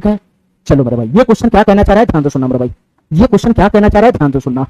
ठीक है, चलो मेरे भाई ये क्वेश्चन क्या कहना चाह रहा है, ध्यान से सुनना मेरे भाई। ये क्वेश्चन क्या कहना चाह रहा है, ध्यान से सुनना।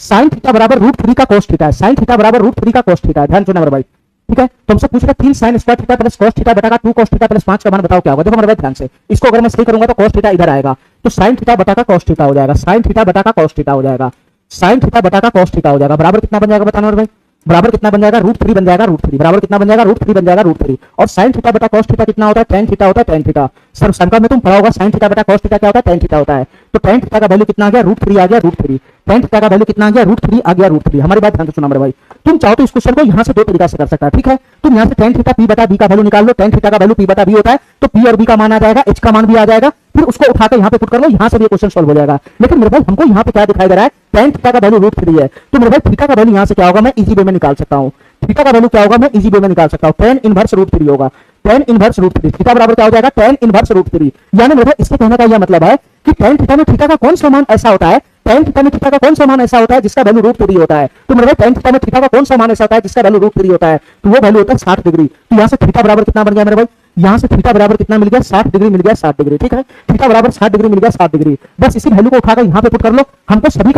साइन थीटा बराबर √3 का cos थीटा है, साइन थीटा बराबर √3 का cos थीटा है, ध्यान सुनना मेरे भाई। ठीक है, तो हमसे पूछ रहा है 3 sin square theta plus cos theta बटा का 2 cos थीटा प्लस 5 का मान बताओ क्या होगा। देखो मेरे भाई ध्यान से, इसको अगर मैं सही करूंगा तो cos थीटा इधर आएगा, तो sin थीटा बटा का cos थीटा हो जाएगा, sin थीटा बटा का cos थीटा हो जाएगा, sin थीटा बटा का cos थीटा हो जाएगा। बराबर कितना बन जाएगा बताना मेरे भाई, बराबर कितना बन जाएगा, √3 बन जाएगा, √3 बराबर कितना बन जाएगा, √3 बन जाएगा, √3। और sin थीटा बटा cos थीटा कितना होता है, tan थीटा होता है, tan थीटा। सर संख्या में तुम पढ़ा होगा sin थीटा बटा cos थीटा क्या होता है, tan थीटा होता है। तो tan थीटा का वैल्यू कितना आ गया, √3 आ गया, √3। tan थीटा का वैल्यू कितना आ गया, √3 आ गया, √3। हमारी बात ध्यान से सुना मेरे भाई। तुम चाहो तो इस क्वेश्चन को यहां से दो तरीका से कर सकता है, ठीक है। तुम यहां से tan थीटा p बटा b का वैल्यू निकाल लो, tan थीटा का वैल्यू p बटा b होता है, तो p और b का मान आ जाएगा, h का मान भी आ जाएगा, फिर उसको उठाकर यहां पे पुट कर लो, यहां से भी क्वेश्चन सॉल्व हो जाएगा। लेकिन मेरे भाई हमको यहां पे क्या दिखाई दे रहा है, tan थीटा का वैल्यू √3 है, तो मेरे भाई थीटा का वैल्यू यहां से क्या होगा, मैं इजी वे में निकाल सकता हूं। थीटा का वैल्यू क्या होगा, मैं इजी वे में निकाल सकता हूं, tan इनवर्स √3 होगा, tan इनवर्स √3। थीटा बराबर क्या हो जाएगा, tan इनवर्स √3। यानी मेरे भाई इसके कहने का यह मतलब है कि tan थीटा में थीटा का कौन सा मान ऐसा होता है, tan थीटा में थीटा का कौन सा मान ऐसा होता है जिसका वैल्यू √3 होता है। तो मेरे भाई tan थीटा में थीटा का कौन सा मान ऐसा होता है जिसका वैल्यू √3 होता है, तो वो वैल्यू होता है 60 डिग्री। तो यहां से थीटा बराबर कितना बन गया मेरे भाई, यहां से थीटा बराबर कितना मिल गया, 60 डिग्री मिल गया, 60 डिग्री। ठीक है, थीटा बराबर 60 डिग्री मिल गया, 60 डिग्री। बस इसी वैल्यू को उठाकर यहां पे पुट कर लो, हमको सभी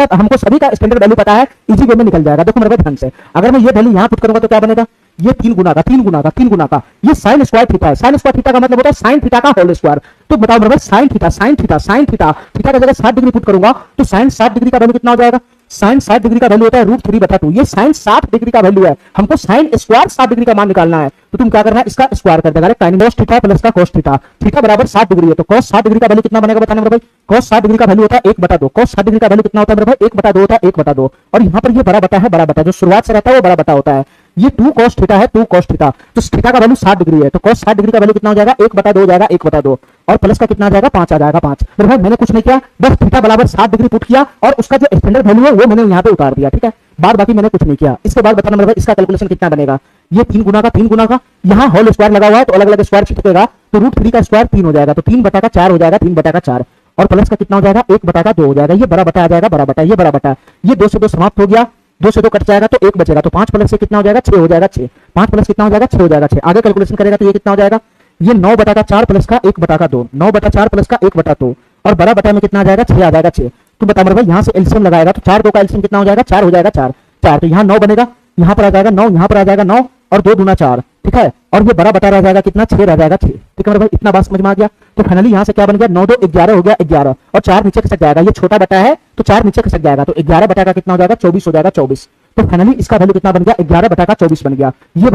का स्टैंडर्ड वैल्यू पता है, इजी वे में निकल जाएगा। देखो मेरे भाई ध्यान से, अगर मैं ये वैल्यू यहां पुट करूंगा तो क्या बनेगा, ये 3 गुना का ये sin स्क्वायर थीटा है। sin स्क्वायर थीटा का मतलब होता है sin थीटा का होल स्क्वायर। तो बताओ मेरे भाई sin थीटा थीटा का जगह 60 डिग्री पुट करूंगा तो sin 60 डिग्री का वैल्यू कितना हो जाएगा, sin 60 डिग्री का वैल्यू होता है √3 बटा 2। ये sin 60 डिग्री का वैल्यू है, हमको sin स्क्वायर 60 डिग्री का मान निकालना है, तो तुम क्या करना है, इसका स्क्वायर कर देगा, cos थीटा प्लस का cos थीटा। थीटा बराबर 60 डिग्री है, तो cos 60 डिग्री का वैल्यू कितना बनेगा बताना मेरे भाई, cos 60 डिग्री का वैल्यू होता है 1/2। cos 60 डिग्री का वैल्यू कितना होता है मेरे भाई, 1/2 होता है, 1/2। और यहाँ पर ये बड़ा बटा है, बड़ा बटा जो शुरुआत से रहता है वो बड़ा बटा होता है। ये 2 cos थीटा है, 2 cos थीटा, तो थीटा का वैल्यू 60 डिग्री है, तो cos 60 डिग्री का वैल्यू कितना हो जाएगा, 1/2 हो जाएगा, 1/2। और प्लस का कितना आ जाएगा, 5 आ जाएगा, 5। मेरे भाई मैंने कुछ नहीं किया, बस थीटा बराबर 60 डिग्री पुट किया और उसका जो स्टैंडर्ड वैल्यू है वो मैंने यहाँ पे उतार दिया। ठीक है, बाद बाकी मैंने कुछ नहीं किया। इसके बाद बताना मेरे भाई इसका कैलकुलेशन कितना बनेगा, ये 3 गुना का यहाँ होल स्क्वायर लगा हुआ है तो अलग अलग स्क्वायर छिपकेगा, तो √3 का स्क्वायर 3 हो जाएगा, तो 3/4 हो जाएगा, 3/4। और प्लस का कितना हो जाएगा, 1/2 हो जाएगा, ये बड़ा बटा आ जाएगा, बड़ा बटा, ये बड़ा बटा, ये 2 से 2 समाप्त हो गया, 2 से 2 कट जाएगा तो 1 बचेगा, तो 5 प्लस से कितना हो जाएगा, 6 हो जाएगा, 6। 5 प्लस कितना हो जाएगा, 6 हो जाएगा, 6। आगे कैलकुलेशन करेगा तो ये कितना हो जाएगा, ये 9/4 प्लस का 1/2, 9/4 प्लस का 1/2, और बड़ा बटा में कितना आ जाएगा, 6 आ जाएगा, 6। तो बता मेरे भाई यहाँ से एलसीएम लगाएगा तो 4 2 का एलसीएम कितना हो जाएगा, 4 हो जाएगा, 4 तो यहाँ 9 बनेगा, यहाँ पर आ जाएगा 9, यहाँ पर आ जाएगा 9, और 2 दूना 4। ठीक है, और ये बड़ा बटा रह जाएगा कितना, 6 रह जाएगा, 6। ठीक है मेरे भाई, इतना बात समझ में आ गया। तो फाइनली यहाँ से क्या बन गया, 9 2 11 हो गया, 11, और 4 नीचे खसक जाएगा, ये छोटा बटा है तो 4 नीचे खसक जाएगा, तो 11 बटा का कितना हो जाएगा, 24 हो जाएगा, 24। तो फाइनली इसका वैल्यू कितना बन गया, 11/24 बन गया। ये